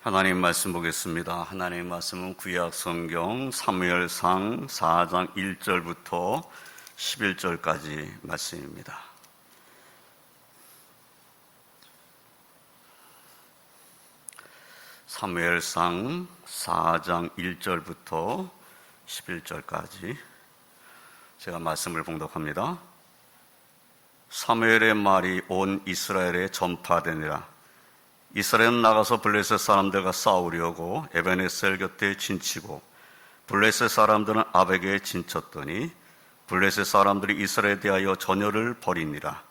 하나님 말씀 보겠습니다. 하나님 말씀은 구약 성경 사무엘상 4장 1절부터 11절까지 말씀입니다. 사무엘상 4장 1절부터 11절까지 제가 말씀을 봉독합니다. 사무엘의 말이 온 이스라엘에 전파되니라. 이스라엘은 나가서 블레셋 사람들과 싸우려고 에베네셀 곁에 진치고 블레셋 사람들은 아벡에 진쳤더니 블레셋 사람들이 이스라엘에 대하여 전열을 벌이니라.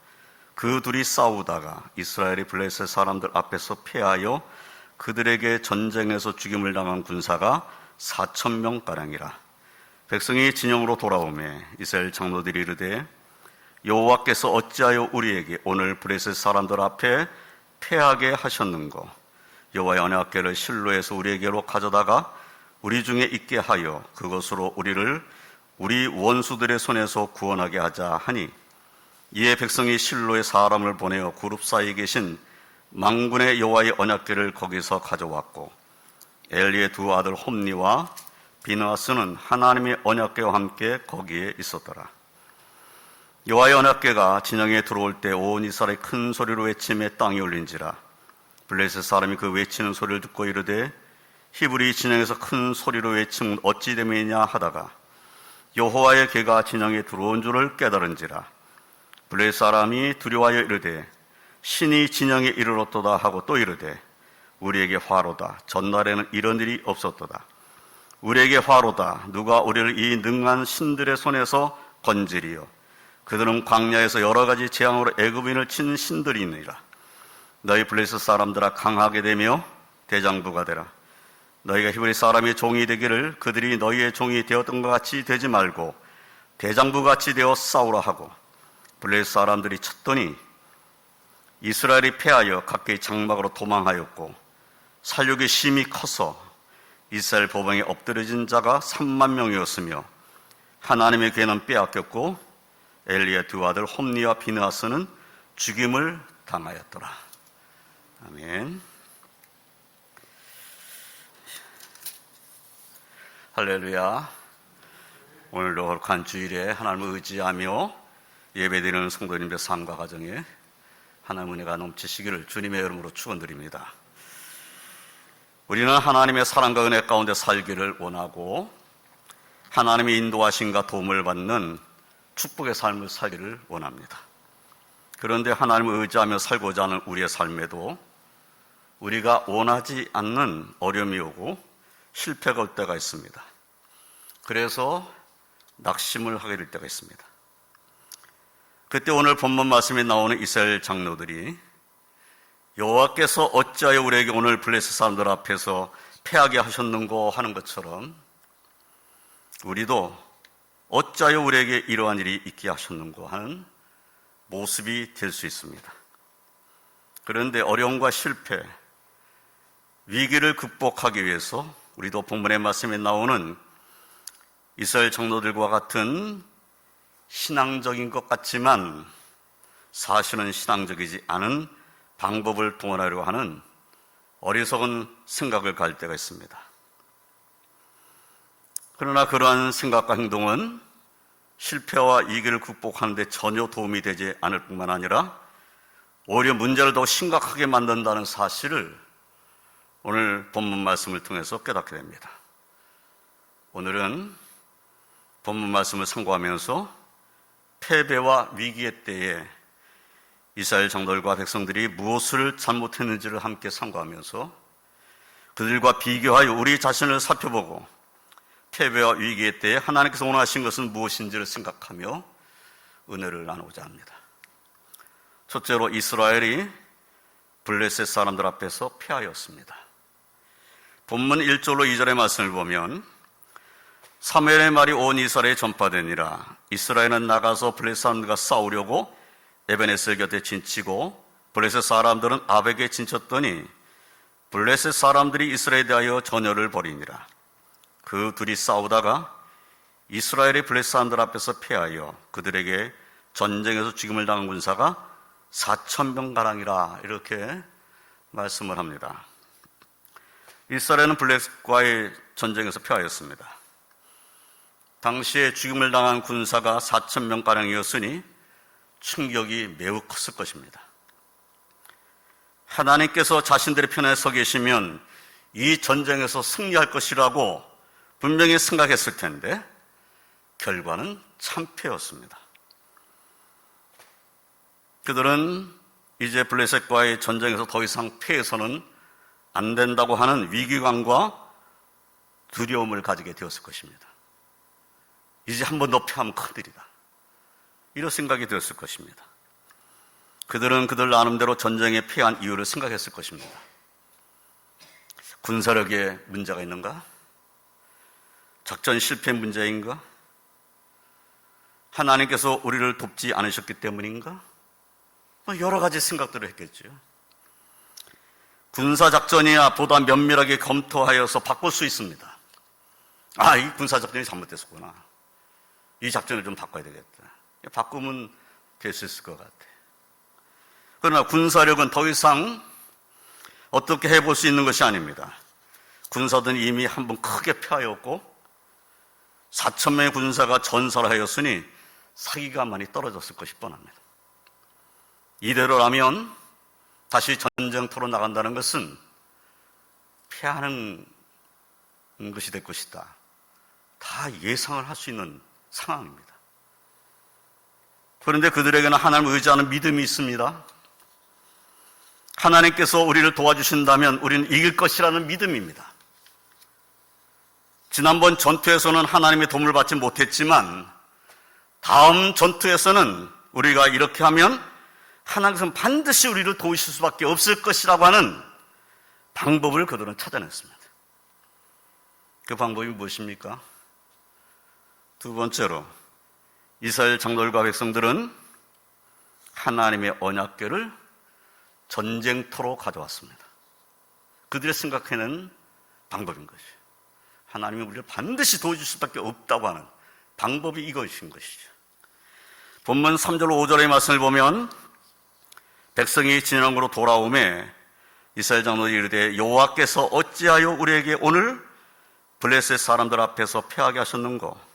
그 둘이 싸우다가 이스라엘이 블레셋 사람들 앞에서 패하여 그들에게 전쟁에서 죽임을 당한 군사가 4,000명가량이라. 백성이 진영으로 돌아오매 이스라엘 장로들이 이르되 여호와께서 어찌하여 우리에게 오늘 블레셋 사람들 앞에 패하게 하셨는고? 여호와의 언약궤를 실로에서 우리에게로 가져다가 우리 중에 있게 하여 그것으로 우리를 우리 원수들의 손에서 구원하게 하자 하니, 이에 백성이 실로에 사람을 보내어 그룹 사이에 계신 만군의 여호와의 언약궤를 거기서 가져왔고, 엘리의 두 아들 홈니와 비느하스는 하나님의 언약궤와 함께 거기에 있었더라. 여호와의 언약궤가 진영에 들어올 때 온 이스라엘이 큰 소리로 외치며 땅이 울린지라. 블레셋 사람이 그 외치는 소리를 듣고 이르되 히브리 진영에서 큰 소리로 외치면 어찌 됨이냐 하다가 여호와의 궤가 진영에 들어온 줄을 깨달은지라. 블레셋 사람이 두려워하여 이르되 신이 진영에 이르렀도다 하고 또 이르되 우리에게 화로다. 전날에는 이런 일이 없었도다. 우리에게 화로다. 누가 우리를 이 능한 신들의 손에서 건지리요. 그들은 광야에서 여러 가지 재앙으로 애굽인을 친 신들이니라. 너희 블레셋 사람들아, 강하게 되며 대장부가 되라. 너희가 히브리 사람의 종이 되기를 그들이 너희의 종이 되었던 것 같이 되지 말고 대장부같이 되어 싸우라 하고, 블레셋 사람들이 쳤더니 이스라엘이 패하여 각기 장막으로 도망하였고, 살육이 심히 커서 이스라엘 보방에 엎드려진 자가 3만 명이었으며 하나님의 궤는 빼앗겼고 엘리의 두 아들 홈니와 비느하스는 죽임을 당하였더라. 아멘. 할렐루야. 오늘도 거룩한 주일에 하나님을 의지하며 예배드리는 성도님의 삶과 가정에 하나님의 은혜가 넘치시기를 주님의 이름으로 축원드립니다. 우리는 하나님의 사랑과 은혜 가운데 살기를 원하고 하나님의 인도하심과 도움을 받는 축복의 삶을 살기를 원합니다. 그런데 하나님을 의지하며 살고자 하는 우리의 삶에도 우리가 원하지 않는 어려움이 오고 실패가 올 때가 있습니다. 그래서 낙심을 하게 될 때가 있습니다. 그때 오늘 본문 말씀에 나오는 이스라엘 장로들이 여호와께서 어찌하여 우리에게 오늘 블레셋 사람들 앞에서 패하게 하셨는고 하는 것처럼 우리도 어찌하여 우리에게 이러한 일이 있게 하셨는고 하는 모습이 될 수 있습니다. 그런데 어려움과 실패, 위기를 극복하기 위해서 우리도 본문의 말씀에 나오는 이스라엘 장로들과 같은 신앙적인 것 같지만 사실은 신앙적이지 않은 방법을 동원하려고 하는 어리석은 생각을 가질 때가 있습니다. 그러나 그러한 생각과 행동은 실패와 위기를 극복하는 데 전혀 도움이 되지 않을 뿐만 아니라 오히려 문제를 더 심각하게 만든다는 사실을 오늘 본문 말씀을 통해서 깨닫게 됩니다. 오늘은 본문 말씀을 참고하면서 패배와 위기의 때에 이스라엘 장로들과 백성들이 무엇을 잘못했는지를 함께 참고하면서 그들과 비교하여 우리 자신을 살펴보고 패배와 위기의 때에 하나님께서 원하신 것은 무엇인지를 생각하며 은혜를 나누고자 합니다. 첫째로 이스라엘이 블레셋 사람들 앞에서 패하였습니다. 본문 1절로 2절의 말씀을 보면 사무엘의 말이 온 이스라엘에 전파되니라. 이스라엘은 나가서 블레셋 사람들과 싸우려고 에베네셀 곁에 진치고 블레셋 사람들은 아벡에 진쳤더니 블레셋 사람들이 이스라엘에 대하여 전열을 벌이니라. 그 둘이 싸우다가 이스라엘의 블레셋 사람들 앞에서 패하여 그들에게 전쟁에서 죽임을 당한 군사가 4,000명가량이라 이렇게 말씀을 합니다. 이스라엘은 블레셋과의 전쟁에서 패하였습니다. 당시에 죽임을 당한 군사가 4,000명가량이었으니 충격이 매우 컸을 것입니다. 하나님께서 자신들의 편에 서 계시면 이 전쟁에서 승리할 것이라고 분명히 생각했을 텐데 결과는 참패였습니다. 그들은 이제 블레셋과의 전쟁에서 더 이상 패해서는 안 된다고 하는 위기감과 두려움을 가지게 되었을 것입니다. 이제 한 번 더 패하면 큰일이다, 이런 생각이 되었을 것입니다. 그들은 그들 나름대로 전쟁에 패한 이유를 생각했을 것입니다. 군사력에 문제가 있는가? 작전 실패 문제인가? 하나님께서 우리를 돕지 않으셨기 때문인가? 여러 가지 생각들을 했겠죠. 군사작전이야 보다 면밀하게 검토하여서 바꿀 수 있습니다. 이 군사작전이 잘못됐었구나, 이 작전을 좀 바꿔야 되겠다, 바꾸면 될 수 있을 것 같아. 그러나 군사력은 더 이상 어떻게 해볼 수 있는 것이 아닙니다. 군사들은 이미 한 번 크게 패하였고 4,000명의 군사가 전설하였으니 사기가 많이 떨어졌을 것이 뻔합니다. 이대로라면 다시 전쟁터로 나간다는 것은 패하는 것이 될 것이다, 다 예상을 할 수 있는 상황입니다. 그런데 그들에게는 하나님을 의지하는 믿음이 있습니다. 하나님께서 우리를 도와주신다면 우리는 이길 것이라는 믿음입니다. 지난번 전투에서는 하나님의 도움을 받지 못했지만 다음 전투에서는 우리가 이렇게 하면 하나님께서는 반드시 우리를 도우실 수밖에 없을 것이라고 하는 방법을 그들은 찾아냈습니다. 그 방법이 무엇입니까? 두 번째로, 이스라엘 장로들과 백성들은 하나님의 언약궤를 전쟁터로 가져왔습니다. 그들이 생각해낸 방법인 것이죠. 하나님이 우리를 반드시 도와줄 수밖에 없다고 하는 방법이 이것인 것이죠. 본문 3절 5절의 말씀을 보면 백성이 진영으로 돌아오매 이스라엘 장로들이 이르되 여호와께서 어찌하여 우리에게 오늘 블레셋 사람들 앞에서 패하게 하셨는고?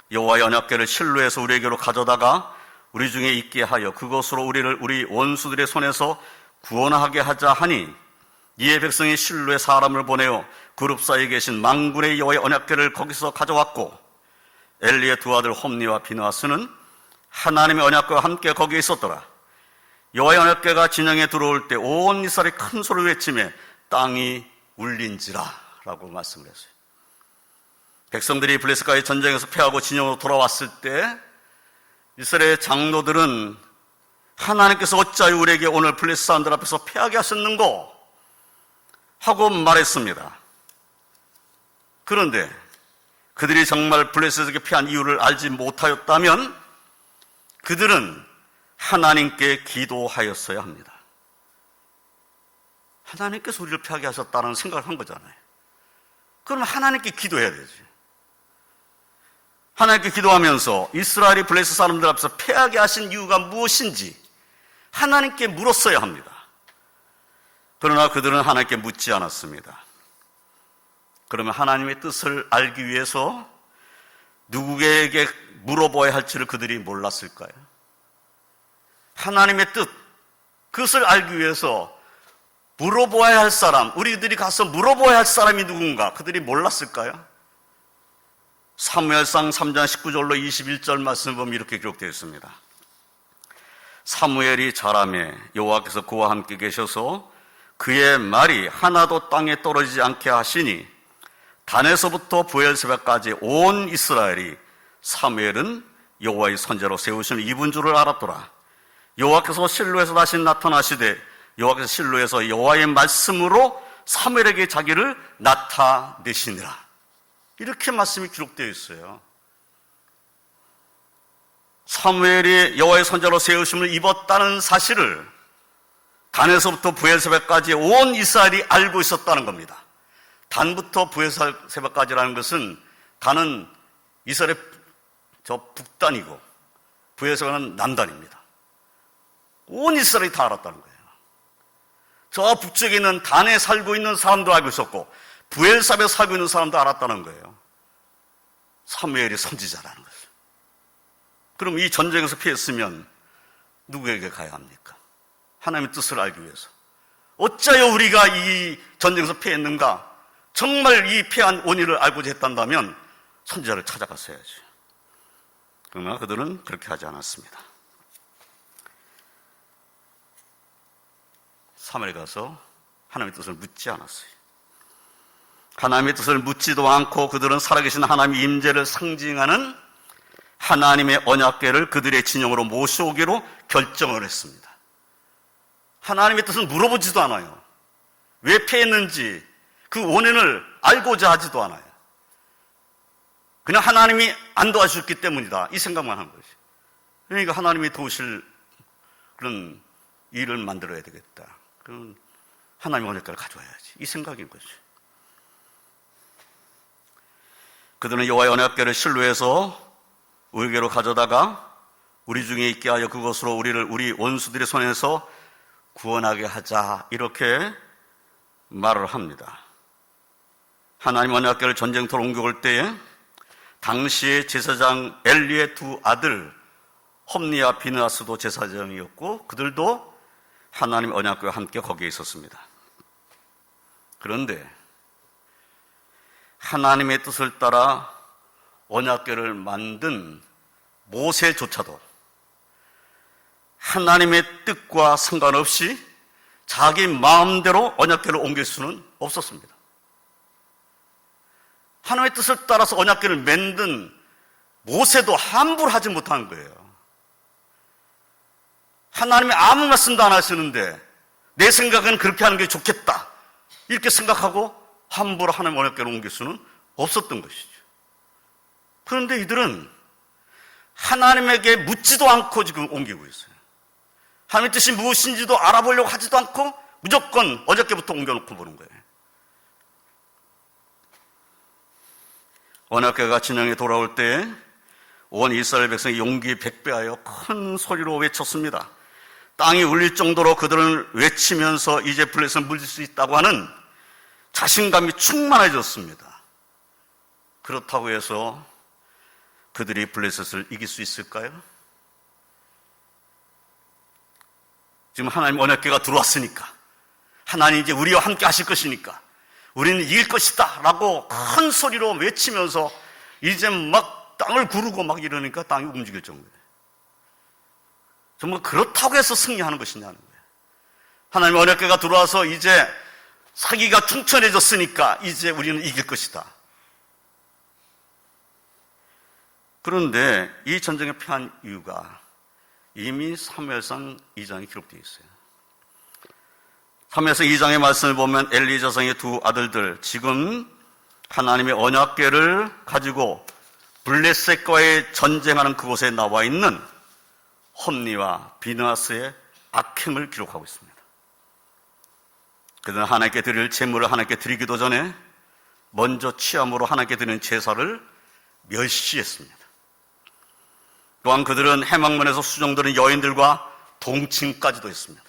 여호와의 언약궤를 실로에서 우리에게로 가져다가 우리 중에 있게 하여 그것으로 우리를 우리 원수들의 손에서 구원하게 하자 하니, 이에 백성이 실로에 사람을 보내어 그룹 사이에 계신 만군의 여호와의 언약궤를 거기서 가져왔고, 엘리의 두 아들 홈니와 비느하스는 하나님의 언약궤와 함께 거기에 있었더라. 여호와의 언약궤가 진영에 들어올 때 온 이스라엘이 큰 소리를 외치며 땅이 울린지라 라고 말씀을 했어요. 백성들이 블레셋과의 전쟁에서 패하고 진영으로 돌아왔을 때 이스라엘 장로들은 하나님께서 어찌하여 우리에게 오늘 블레셋 사람들 앞에서 패하게 하셨는고? 하고 말했습니다. 그런데 그들이 정말 블레셋에게 패한 이유를 알지 못하였다면 그들은 하나님께 기도하였어야 합니다. 하나님께서 우리를 패하게 하셨다는 생각을 한 거잖아요. 그러면 하나님께 기도해야 되지. 하나님께 기도하면서 이스라엘이 블레셋 사람들 앞에서 패하게 하신 이유가 무엇인지 하나님께 물었어야 합니다. 그러나 그들은 하나님께 묻지 않았습니다. 그러면 하나님의 뜻을 알기 위해서 누구에게 물어봐야 할지를 그들이 몰랐을까요? 하나님의 뜻, 그것을 알기 위해서 물어봐야 할 사람, 우리들이 가서 물어봐야 할 사람이 누군가 그들이 몰랐을까요? 사무엘상 3장 19절로 21절 말씀을 보면 이렇게 기록되어 있습니다. 사무엘이 자라매 여호와께서 그와 함께 계셔서 그의 말이 하나도 땅에 떨어지지 않게 하시니 단에서부터 브엘세바까지 온 이스라엘이 사무엘은 여호와의 선지자로 세우신 이분 줄을 알았더라. 여호와께서 실로에서 다시 나타나시되 여호와께서 실로에서 여호와의 말씀으로 사무엘에게 자기를 나타내시니라. 이렇게 말씀이 기록되어 있어요. 사무엘이 여호와의 선지자로 세우심을 입었다는 사실을 단에서부터 브엘세바까지 온 이스라엘이 알고 있었다는 겁니다. 단부터 브엘세바까지라는 것은 단은 이스라엘 저 북단이고 브엘세바는 남단입니다. 온 이스라엘이 다 알았다는 거예요. 저 북쪽에 있는 단에 살고 있는 사람도 알고 있었고 부엘삽에 살고 있는 사람도 알았다는 거예요. 사무엘이 선지자라는 거예요. 그럼 이 전쟁에서 피했으면 누구에게 가야 합니까? 하나님의 뜻을 알기 위해서. 어찌하여 우리가 이 전쟁에서 피했는가? 정말 이 피한 원인을 알고자 했단다면 선지자를 찾아갔어야지. 그러나 그들은 그렇게 하지 않았습니다. 사무엘에 가서 하나님의 뜻을 묻지 않았어요. 하나님의 뜻을 묻지도 않고 그들은 살아계신 하나님의 임재를 상징하는 하나님의 언약궤를 그들의 진영으로 모셔오기로 결정을 했습니다. 하나님의 뜻은 물어보지도 않아요. 왜 피했는지 그 원인을 알고자 하지도 않아요. 그냥 하나님이 안 도와주셨기 때문이다, 이 생각만 한 거지. 그러니까 하나님이 도우실 그런 일을 만들어야 되겠다. 그럼 하나님의 언약궤를 가져와야지, 이 생각인 거지. 그들은 여호와의 언약궤를 실로에서 우리에게로 가져다가 우리 중에 있게 하여 그것으로 우리를 우리 원수들의 손에서 구원하게 하자, 이렇게 말을 합니다. 하나님 언약궤를 전쟁터로 옮겨올 때에 당시의 제사장 엘리의 두 아들 홈니와 비느하스도 제사장이었고 그들도 하나님 언약궤와 함께 거기에 있었습니다. 그런데 하나님의 뜻을 따라 언약궤를 만든 모세조차도 하나님의 뜻과 상관없이 자기 마음대로 언약궤를 옮길 수는 없었습니다. 하나님의 뜻을 따라서 언약궤를 만든 모세도 함부로 하지 못한 거예요. 하나님이 아무 말씀도 안 하시는데 내 생각은 그렇게 하는 게 좋겠다, 이렇게 생각하고 함부로 하나님의 언약궤를 옮길 수는 없었던 것이죠. 그런데 이들은 하나님에게 묻지도 않고 지금 옮기고 있어요. 하나님의 뜻이 무엇인지도 알아보려고 하지도 않고 무조건 언약궤부터 옮겨놓고 보는 거예요. 언약궤가 진영에 돌아올 때 온 이스라엘 백성이 용기 백배하여 큰 소리로 외쳤습니다. 땅이 울릴 정도로 그들은 외치면서 이제 블레셋을 물릴 수 있다고 하는 자신감이 충만해졌습니다. 그렇다고 해서 그들이 블레셋을 이길 수 있을까요? 지금 하나님 언약궤가 들어왔으니까, 하나님 이제 우리와 함께 하실 것이니까 우리는 이길 것이다 라고 큰 소리로 외치면서 이제 막 땅을 구르고 막 이러니까 땅이 움직일 정도예요. 정말 그렇다고 해서 승리하는 것이냐는 거예요. 하나님의 언약궤가 들어와서 이제 사기가 충천해졌으니까 이제 우리는 이길 것이다. 그런데 이 전쟁에 패한 이유가 이미 사무엘상 2장에 기록되어 있어요. 사무엘상 2장의 말씀을 보면 엘리 자손의 두 아들들, 지금 하나님의 언약궤를 가지고 블레셋과의 전쟁하는 그곳에 나와 있는 홈니와 비느하스의 악행을 기록하고 있습니다. 그들은 하나님께 드릴 제물을 하나님께 드리기도 전에 먼저 취함으로 하나님께 드리는 제사를 멸시했습니다. 또한 그들은 해망문에서 수종드는 여인들과 동침까지도 했습니다.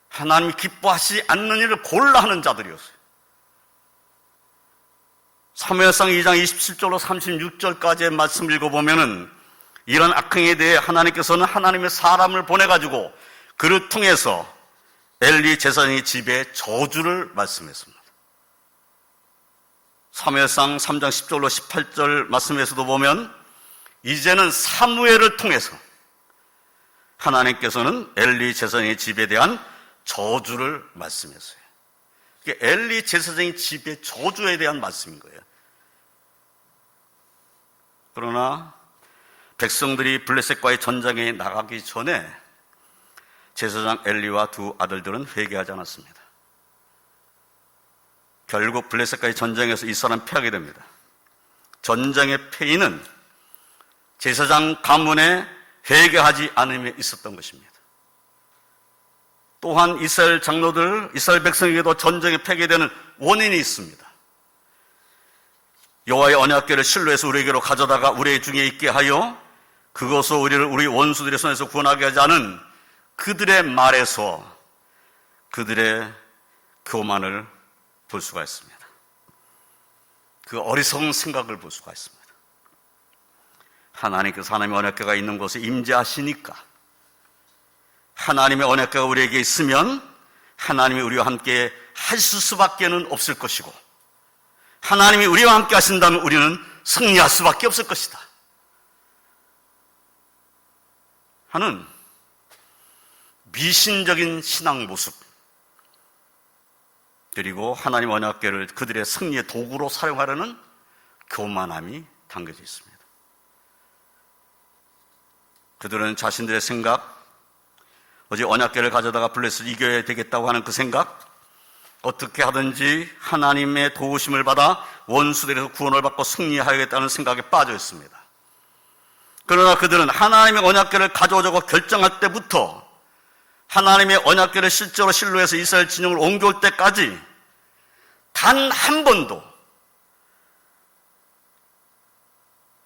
하나님이 기뻐하시지 않는 일을 골라 하는 자들이었어요. 사무엘상 2장 27절로 36절까지의 말씀 읽어보면은 이런 악행에 대해 하나님께서는 하나님의 사람을 보내가지고 그를 통해서 엘리 제사장의 집에 저주를 말씀했습니다. 사무엘상 3장 10절로 18절 말씀에서도 보면 이제는 사무엘을 통해서 하나님께서는 엘리 제사장의 집에 대한 저주를 말씀했어요. 이게 엘리 제사장의 집의 저주에 대한 말씀인 거예요. 그러나 백성들이 블레셋과의 전쟁에 나가기 전에 제사장 엘리와 두 아들들은 회개하지 않았습니다. 결국 블레셋과의 전쟁에서 이 사람 패하게 됩니다. 전쟁의 패인은 제사장 가문에 회개하지 않음에 있었던 것입니다. 또한 이스라엘 장로들, 이스라엘 백성에게도 전쟁에 패게 되는 원인이 있습니다. 여호와의 언약궤를 실로에서 우리에게로 가져다가 우리 중에 있게 하여 그것으로 우리를 우리 원수들의 손에서 구원하게 하지 않은 그들의 말에서 그들의 교만을 볼 수가 있습니다. 그 어리석은 생각을 볼 수가 있습니다. 하나님께서 하나님의 언약궤가 있는 곳에 임재하시니까, 하나님의 언약궤가 우리에게 있으면 하나님이 우리와 함께 하실 수밖에는 없을 것이고, 하나님이 우리와 함께 하신다면 우리는 승리할 수밖에 없을 것이다 하는 미신적인 신앙 모습, 그리고 하나님 언약궤를 그들의 승리의 도구로 사용하려는 교만함이 담겨져 있습니다. 그들은 자신들의 생각, 어제 언약궤를 가져다가 블레셋을 이겨야 되겠다고 하는 그 생각, 어떻게 하든지 하나님의 도우심을 받아 원수들에서 구원을 받고 승리하겠다는 생각에 빠져 있습니다. 그러나 그들은 하나님의 언약궤를 가져오자고 결정할 때부터 하나님의 언약궤를 실제로 실로에서 이스라엘 진영을 옮겨올 때까지 단 한 번도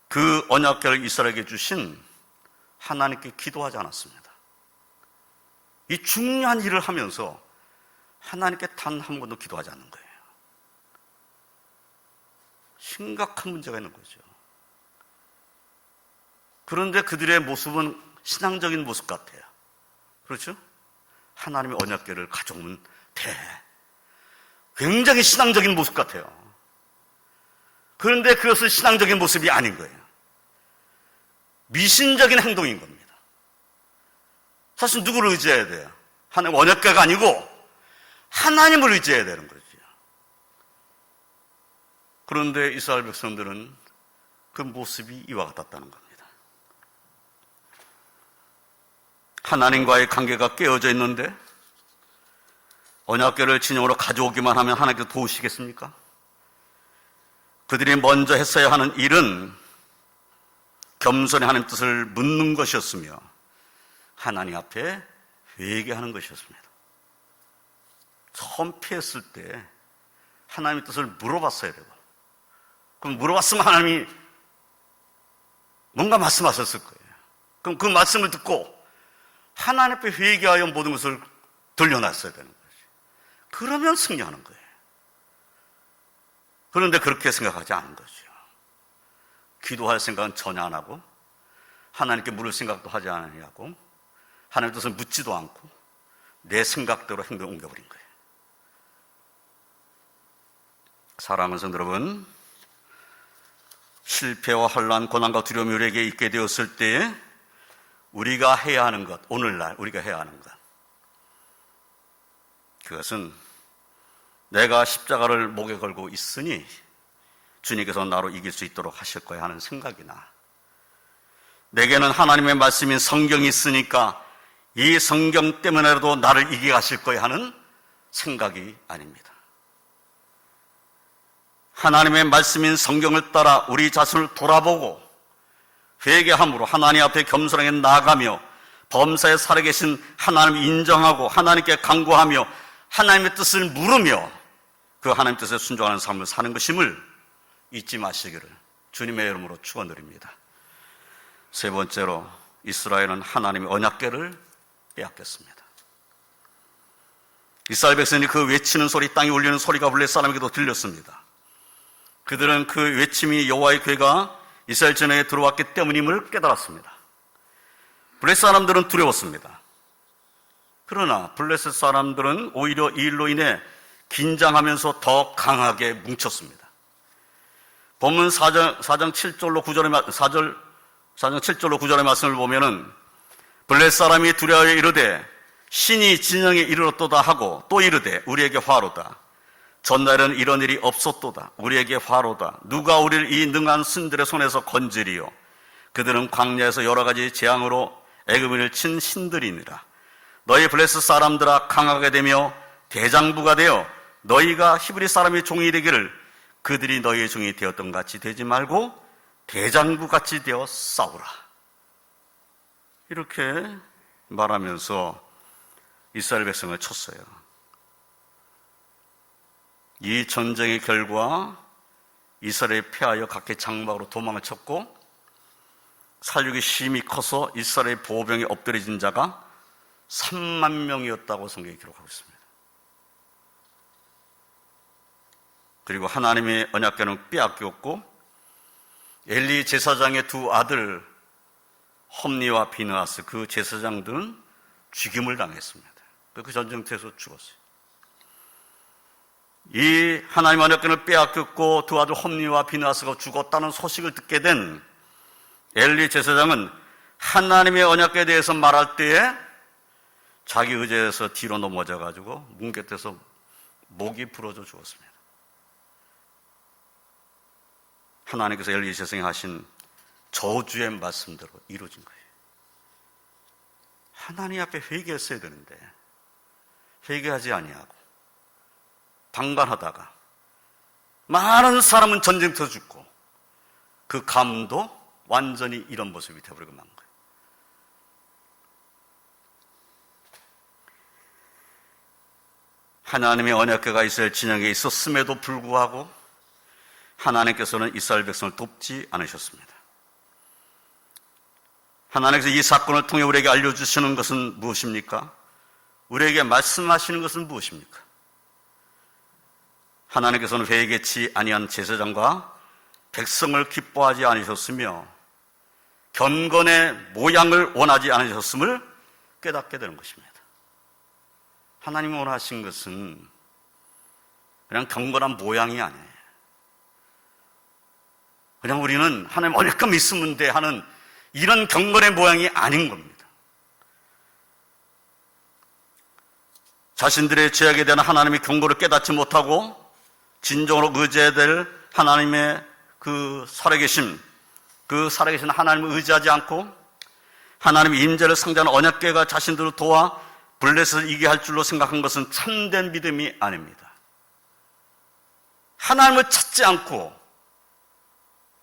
그 언약궤를 이스라엘에게 주신 하나님께 기도하지 않았습니다. 이 중요한 일을 하면서 하나님께 단 한 번도 기도하지 않는 거예요. 심각한 문제가 있는 거죠. 그런데 그들의 모습은 신앙적인 모습 같아요. 그렇죠? 하나님의 언약궤를 가져오면 돼. 굉장히 신앙적인 모습 같아요. 그런데 그것은 신앙적인 모습이 아닌 거예요. 미신적인 행동인 겁니다. 사실 누구를 의지해야 돼요? 하나님 언약궤가 아니고 하나님을 의지해야 되는 거죠. 그런데 이스라엘 백성들은 그 모습이 이와 같았다는 겁니다. 하나님과의 관계가 깨어져 있는데 언약궤를 진영으로 가져오기만 하면 하나님께서 도우시겠습니까? 그들이 먼저 했어야 하는 일은 겸손히 하나님 뜻을 묻는 것이었으며 하나님 앞에 회개하는 것이었습니다. 처음 피했을 때 하나님의 뜻을 물어봤어야 되고, 그럼 물어봤으면 하나님이 뭔가 말씀하셨을 거예요. 그럼 그 말씀을 듣고 하나님 앞에 회개하여 모든 것을 돌려놨어야 되는 거지. 그러면 승리하는 거예요. 그런데 그렇게 생각하지 않은 거죠. 기도할 생각은 전혀 안 하고 하나님께 물을 생각도 하지 않으냐고, 하나님의 뜻을 묻지도 않고 내 생각대로 행동을 옮겨버린 거예요. 사랑하는 성도 여러분, 실패와 혼란, 고난과 두려움이 우리에게 있게 되었을 때 우리가 해야 하는 것, 오늘날 우리가 해야 하는 것, 그것은 내가 십자가를 목에 걸고 있으니 주님께서 나로 이길 수 있도록 하실 거야 하는 생각이나, 내게는 하나님의 말씀인 성경이 있으니까 이 성경 때문에라도 나를 이기게 하실 거야 하는 생각이 아닙니다. 하나님의 말씀인 성경을 따라 우리 자신을 돌아보고 회개함으로 하나님 앞에 겸손하게 나아가며 범사에 살아계신 하나님을 인정하고 하나님께 간구하며 하나님의 뜻을 물으며 그 하나님 뜻에 순종하는 삶을 사는 것임을 잊지 마시기를 주님의 이름으로 축원드립니다. 세 번째로, 이스라엘은 하나님의 언약궤를 빼앗겼습니다. 이스라엘 백성이 그 외치는 소리, 땅이 울리는 소리가 블레셋 사람에게도 들렸습니다. 그들은 그 외침이 여호와의 궤가 이스라엘 전에 들어왔기 때문임을 깨달았습니다. 블레셋 사람들은 두려웠습니다. 그러나 블레셋 사람들은 오히려 이 일로 인해 긴장하면서 더 강하게 뭉쳤습니다. 본문 4장 7절로 9절의 말씀을 보면은 블레셋 사람이 두려워하여 이르되 신이 진영에 이르렀도다 하고 또 이르되 우리에게 화로다. 전날에는 이런 일이 없었도다. 우리에게 화로다. 누가 우리를 이 능한 신들의 손에서 건지리요. 그들은 광야에서 여러 가지 재앙으로 애굽인을 친 신들이니라. 너희 블레셋 사람들아, 강하게 되며 대장부가 되어 너희가 히브리 사람의 종이 되기를 그들이 너희의 종이 되었던 같이 되지 말고 대장부 같이 되어 싸우라. 이렇게 말하면서 이스라엘 백성을 쳤어요. 이 전쟁의 결과 이스라엘이 패하여 각기 장막으로 도망을 쳤고 살육이 심히 커서 이스라엘 보병에 엎드려진 자가 3만 명이었다고 성경이 기록하고 있습니다. 그리고 하나님의 언약궤는 빼앗겼고 엘리 제사장의 두 아들 홈니와 비느하스 그 제사장들은 죽임을 당했습니다. 그 전쟁터에서 죽었어요. 이 하나님 언약궤를 빼앗겼고 두 아들 홈니와 비느하스가 죽었다는 소식을 듣게 된 엘리 제사장은 하나님의 언약궤에 대해서 말할 때에 자기 의자에서 뒤로 넘어져 가지고 문 곁에서 목이 부러져 죽었습니다. 하나님께서 엘리 제사장이 하신 저주의 말씀대로 이루어진 거예요. 하나님 앞에 회개했어야 되는데 회개하지 아니하고 방관하다가 많은 사람은 전쟁터 죽고 그 감도 완전히 이런 모습이 되어버리고 만 거예요. 하나님의 언약궤가 이스라엘 진영에 있었음에도 불구하고 하나님께서는 이스라엘 백성을 돕지 않으셨습니다. 하나님께서 이 사건을 통해 우리에게 알려주시는 것은 무엇입니까? 우리에게 말씀하시는 것은 무엇입니까? 하나님께서는 회개치 아니한 제사장과 백성을 기뻐하지 않으셨으며 경건의 모양을 원하지 않으셨음을 깨닫게 되는 것입니다. 하나님이 원하신 것은 그냥 경건한 모양이 아니에요. 그냥 우리는 하나님 얼끔 있으면 돼 하는 이런 경건의 모양이 아닌 겁니다. 자신들의 죄악에 대한 하나님의 경고를 깨닫지 못하고 진정으로 의지해야 될 하나님의 그 살아계신 하나님을 의지하지 않고 하나님의 임재를 상징하는 언약궤가 자신들을 도와 블레셋을 이기게 할 줄로 생각한 것은 참된 믿음이 아닙니다. 하나님을 찾지 않고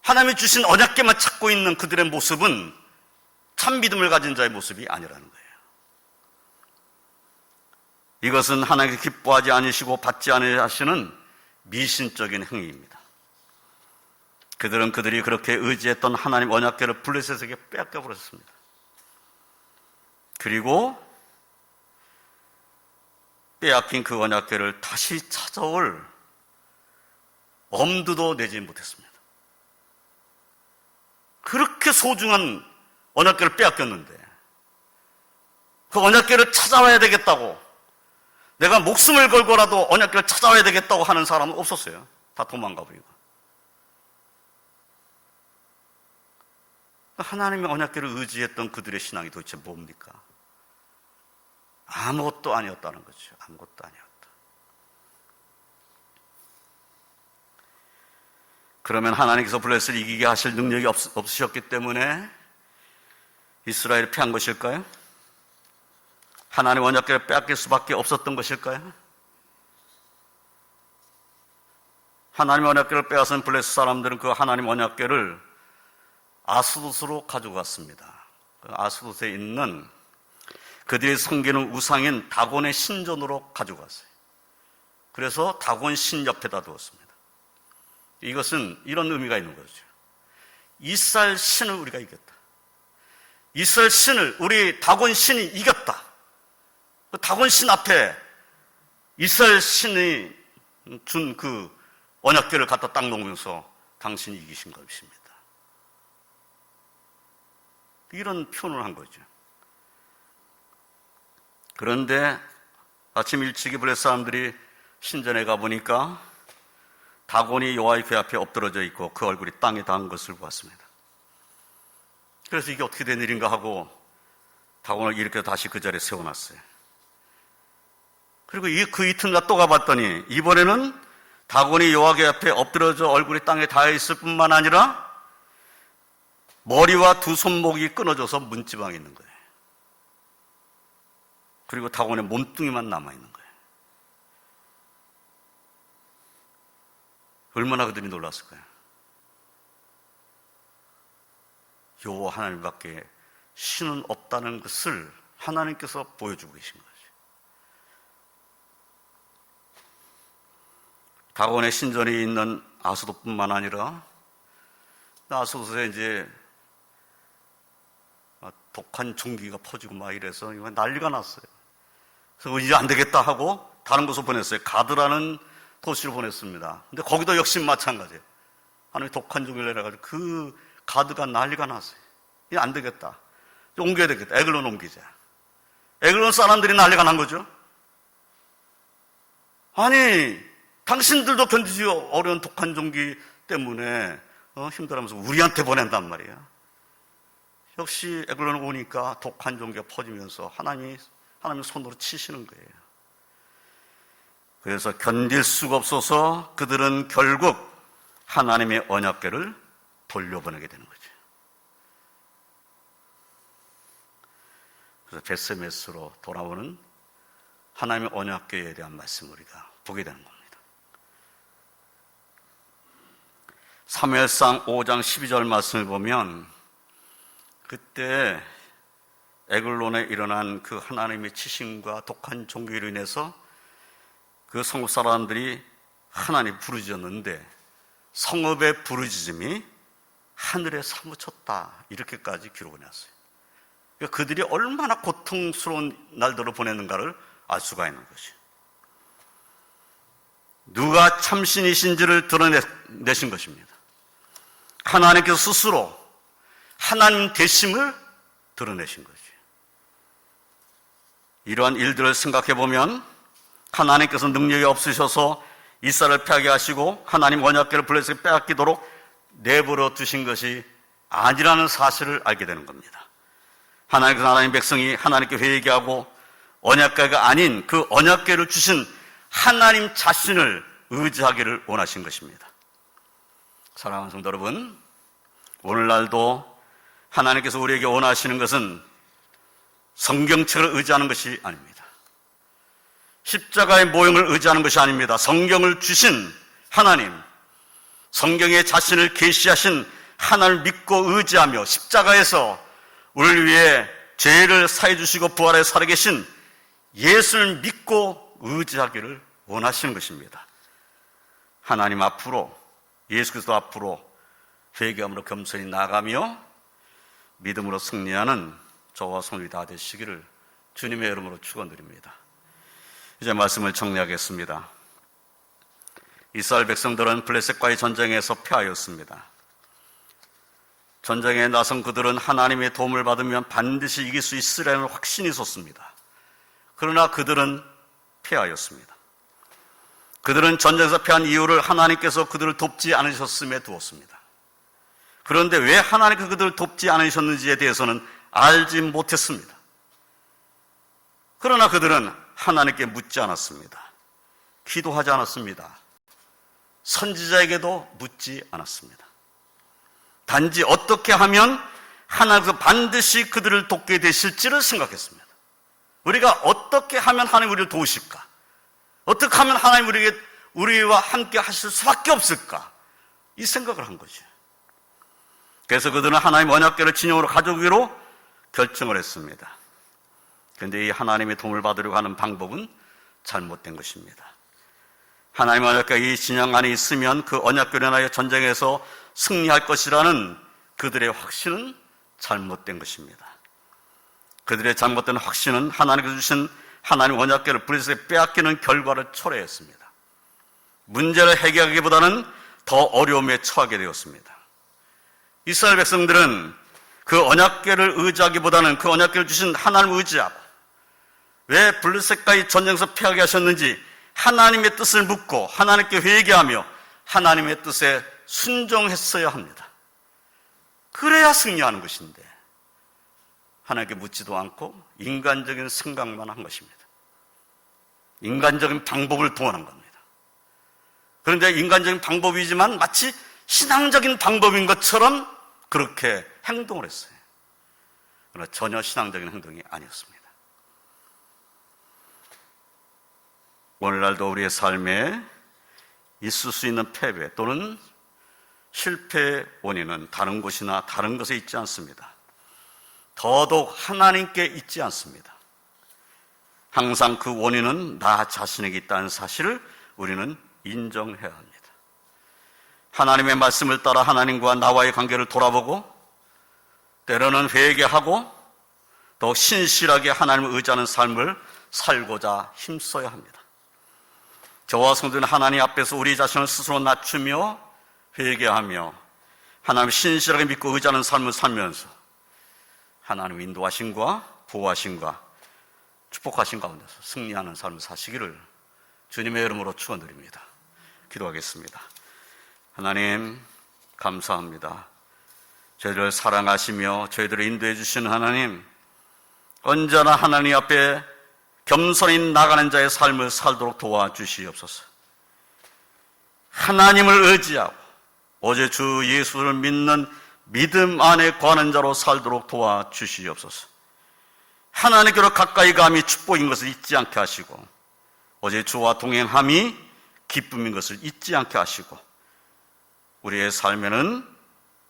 하나님이 주신 언약궤만 찾고 있는 그들의 모습은 참 믿음을 가진 자의 모습이 아니라는 거예요. 이것은 하나님께 기뻐하지 않으시고 받지 않으시는 미신적인 행위입니다. 그들은 그들이 그렇게 의지했던 하나님 언약궤를 블레셋에게 빼앗겨 버렸습니다. 그리고 빼앗긴 그 언약궤를 다시 찾아올 엄두도 내지 못했습니다. 그렇게 소중한 언약궤를 빼앗겼는데 그 언약궤를 찾아와야 되겠다고, 내가 목숨을 걸고라도 언약궤를 찾아와야 되겠다고 하는 사람은 없었어요. 다 도망가 버리고. 하나님의 언약궤를 의지했던 그들의 신앙이 도대체 뭡니까? 아무것도 아니었다는 거죠. 아무것도 아니었다. 그러면 하나님께서 블레셋을 이기게 하실 능력이 없으셨기 때문에 이스라엘이 패한 것일까요? 하나님 언약궤를 빼앗길 수밖에 없었던 것일까요? 하나님 언약궤를 빼앗은 블레셋 사람들은 그 하나님 언약궤를 아스돗으로 가지고 갔습니다. 그 아스돗에 있는 그들이 섬기는 우상인 다곤의 신전으로 가지고 갔어요. 그래서 다곤 신 옆에다 두었습니다. 이것은 이런 의미가 있는 거죠. 이스라엘 신을 우리가 이겼다. 이스라엘 신을, 우리 다곤 신이 이겼다. 그 다곤 신 앞에 이스라엘 신이 준 그 언약궤를 갖다 딱 놓으면서 당신이 이기신 것입니다. 이런 표현을 한 거죠. 그런데 아침 일찍이 블레셋 사람들이 신전에 가보니까 다곤이 여호와의 궤 앞에 엎드러져 있고 그 얼굴이 땅에 닿은 것을 보았습니다. 그래서 이게 어떻게 된 일인가 하고 다곤을 일으켜 다시 그 자리에 세워놨어요. 그리고 그 이튿날 또 가봤더니 이번에는 다곤이 여호와 궤 앞에 엎드러져 얼굴이 땅에 닿아 있을 뿐만 아니라 머리와 두 손목이 끊어져서 문지방에 있는 거예요. 그리고 다곤의 몸뚱이만 남아있는 거예요. 얼마나 그들이 놀랐을까요? 여호와 하나님밖에 신은 없다는 것을 하나님께서 보여주고 계신 거죠. 다곤의 신전에 있는 아스돗뿐만 아니라 아스돗에 이제 독한 종기가 퍼지고 막 이래서 난리가 났어요. 그래서 이제 안 되겠다 하고 다른 곳으로 보냈어요. 가드라는 도시로 보냈습니다. 근데 거기도 역시 마찬가지예요. 하나님이 독한 종을 내려가지고 그 가드가 난리가 났어요. 이게 안 되겠다. 옮겨야 되겠다. 에글론 옮기자. 에글론 사람들이 난리가 난 거죠. 아니, 당신들도 견디지 어려운 독한 종기 때문에 힘들어하면서 우리한테 보낸단 말이야. 역시 에글론 오니까 독한 종기가 퍼지면서 하나님 손으로 치시는 거예요. 그래서 견딜 수가 없어서 그들은 결국 하나님의 언약궤를 돌려보내게 되는 거죠. 그래서 베스메스로 돌아오는 하나님의 언약궤에 대한 말씀을 우리가 보게 되는 겁니다. 사무엘상 5장 12절 말씀을 보면 그때 에글론에 일어난 그 하나님의 치심과 독한 종교로 인해서 그 성읍 사람들이 하나님 부르짖었는데 성읍의 부르짖음이 하늘에 사무쳤다, 이렇게까지 기록을 해놨어요. 그러니까 그들이 얼마나 고통스러운 날들을 보냈는가를 알 수가 있는 것이죠. 누가 참신이신지를 드러내신 것입니다. 하나님께서 스스로 하나님 되심을 드러내신 거죠. 이러한 일들을 생각해 보면 하나님께서 능력이 없으셔서 이스라엘을 패하게 하시고 하나님 언약궤를 블레셋에 빼앗기도록 내버려 두신 것이 아니라는 사실을 알게 되는 겁니다. 하나님께서 하나님 백성이 하나님께 회개하고 언약궤가 아닌 그 언약궤를 주신 하나님 자신을 의지하기를 원하신 것입니다. 사랑하는 성도 여러분, 오늘날도 하나님께서 우리에게 원하시는 것은 성경책을 의지하는 것이 아닙니다. 십자가의 모형을 의지하는 것이 아닙니다. 성경을 주신 하나님, 성경에 자신을 계시하신 하나님을 믿고 의지하며 십자가에서 우리를 위해 죄를 사해 주시고 부활해 살아계신 예수를 믿고 의지하기를 원하시는 것입니다. 하나님 앞으로, 예수 그리스도 앞으로 회개함으로 겸손히 나가며 믿음으로 승리하는 저와 성도들이 다 되시기를 주님의 이름으로 축원드립니다. 이제 말씀을 정리하겠습니다. 이스라엘 백성들은 블레셋과의 전쟁에서 패하였습니다. 전쟁에 나선 그들은 하나님의 도움을 받으면 반드시 이길 수 있으라는 확신이 있었습니다. 그러나 그들은 패하였습니다. 그들은 전쟁에서 패한 이유를 하나님께서 그들을 돕지 않으셨음에 두었습니다. 그런데 왜 하나님께서 그들을 돕지 않으셨는지에 대해서는 알지 못했습니다. 그러나 그들은 하나님께 묻지 않았습니다. 기도하지 않았습니다. 선지자에게도 묻지 않았습니다. 단지 어떻게 하면 하나님께서 반드시 그들을 돕게 되실지를 생각했습니다. 우리가 어떻게 하면 하나님 우리를 도우실까? 어떻게 하면 하나님 우리와 함께 하실 수밖에 없을까? 이 생각을 한 거죠. 그래서 그들은 하나님 언약궤를 진영으로 가져오기로 결정을 했습니다. 그런데 이 하나님의 도움을 받으려고 하는 방법은 잘못된 것입니다. 하나님 언약궤가 이 진영 안에 있으면 그 언약궤로 인하여 전쟁에서 승리할 것이라는 그들의 확신은 잘못된 것입니다. 그들의 잘못된 확신은 하나님께서 주신 하나님 언약궤를 블레셋에 빼앗기는 결과를 초래했습니다. 문제를 해결하기보다는 더 어려움에 처하게 되었습니다. 이스라엘 백성들은 그 언약궤를 의지하기보다는 그 언약궤를 주신 하나님을 의지하고, 왜 블레셋과의 전쟁에서 패하게 하셨는지 하나님의 뜻을 묻고 하나님께 회개하며 하나님의 뜻에 순종했어야 합니다. 그래야 승리하는 것인데 하나님께 묻지도 않고 인간적인 생각만 한 것입니다. 인간적인 방법을 동원한 겁니다. 그런데 인간적인 방법이지만 마치 신앙적인 방법인 것처럼 그렇게 행동을 했어요. 그러나 전혀 신앙적인 행동이 아니었습니다. 오늘날도 우리의 삶에 있을 수 있는 패배 또는 실패의 원인은 다른 곳이나 다른 것에 있지 않습니다. 더더욱 하나님께 있지 않습니다. 항상 그 원인은 나 자신에게 있다는 사실을 우리는 인정해야 합니다. 하나님의 말씀을 따라 하나님과 나와의 관계를 돌아보고 때로는 회개하고 더 신실하게 하나님을 의지하는 삶을 살고자 힘써야 합니다. 저와 성도는 하나님 앞에서 우리 자신을 스스로 낮추며 회개하며 하나님 신실하게 믿고 의지하는 삶을 살면서 하나님 인도하심과 보호하심과 축복하신 가운데서 승리하는 삶을 사시기를 주님의 이름으로 축원드립니다. 기도하겠습니다. 하나님 감사합니다. 저희들을 사랑하시며 저희들을 인도해 주시는 하나님, 언제나 하나님 앞에 겸손히 나가는 자의 삶을 살도록 도와주시옵소서. 하나님을 의지하고 오직 주 예수를 믿는 믿음 안에 거하는 자로 살도록 도와주시옵소서. 하나님께로 가까이 감이 축복인 것을 잊지 않게 하시고 오직 주와 동행함이 기쁨인 것을 잊지 않게 하시고 우리의 삶에는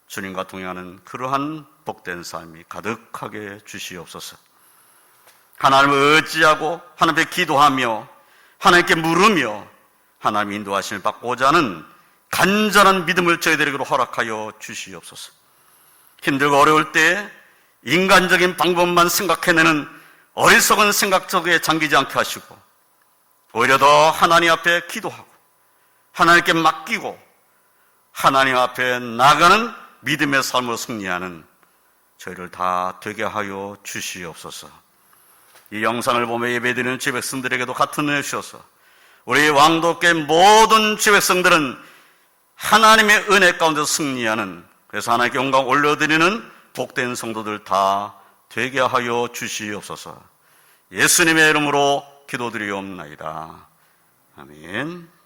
주님과 동행하는 그러한 복된 삶이 가득하게 주시옵소서. 하나님을 의지하고 하나님께 기도하며 하나님께 물으며 하나님 인도하심을 받고자 하는 간절한 믿음을 저희들에게로 허락하여 주시옵소서. 힘들고 어려울 때 인간적인 방법만 생각해내는 어리석은 생각 속에 잠기지 않게 하시고 오히려 더 하나님 앞에 기도하고 하나님께 맡기고 하나님 앞에 나가는 믿음의 삶으로 승리하는 저희를 다 되게 하여 주시옵소서. 이 영상을 보며 예배드리는 주 백성들에게도 같은 은혜 주셔서 우리 왕도교회 모든 주 백성들은 하나님의 은혜 가운데서 승리하는, 그래서 하나님께 영광 올려드리는 복된 성도들 다 되게 하여 주시옵소서. 예수님의 이름으로 기도드리옵나이다. 아멘.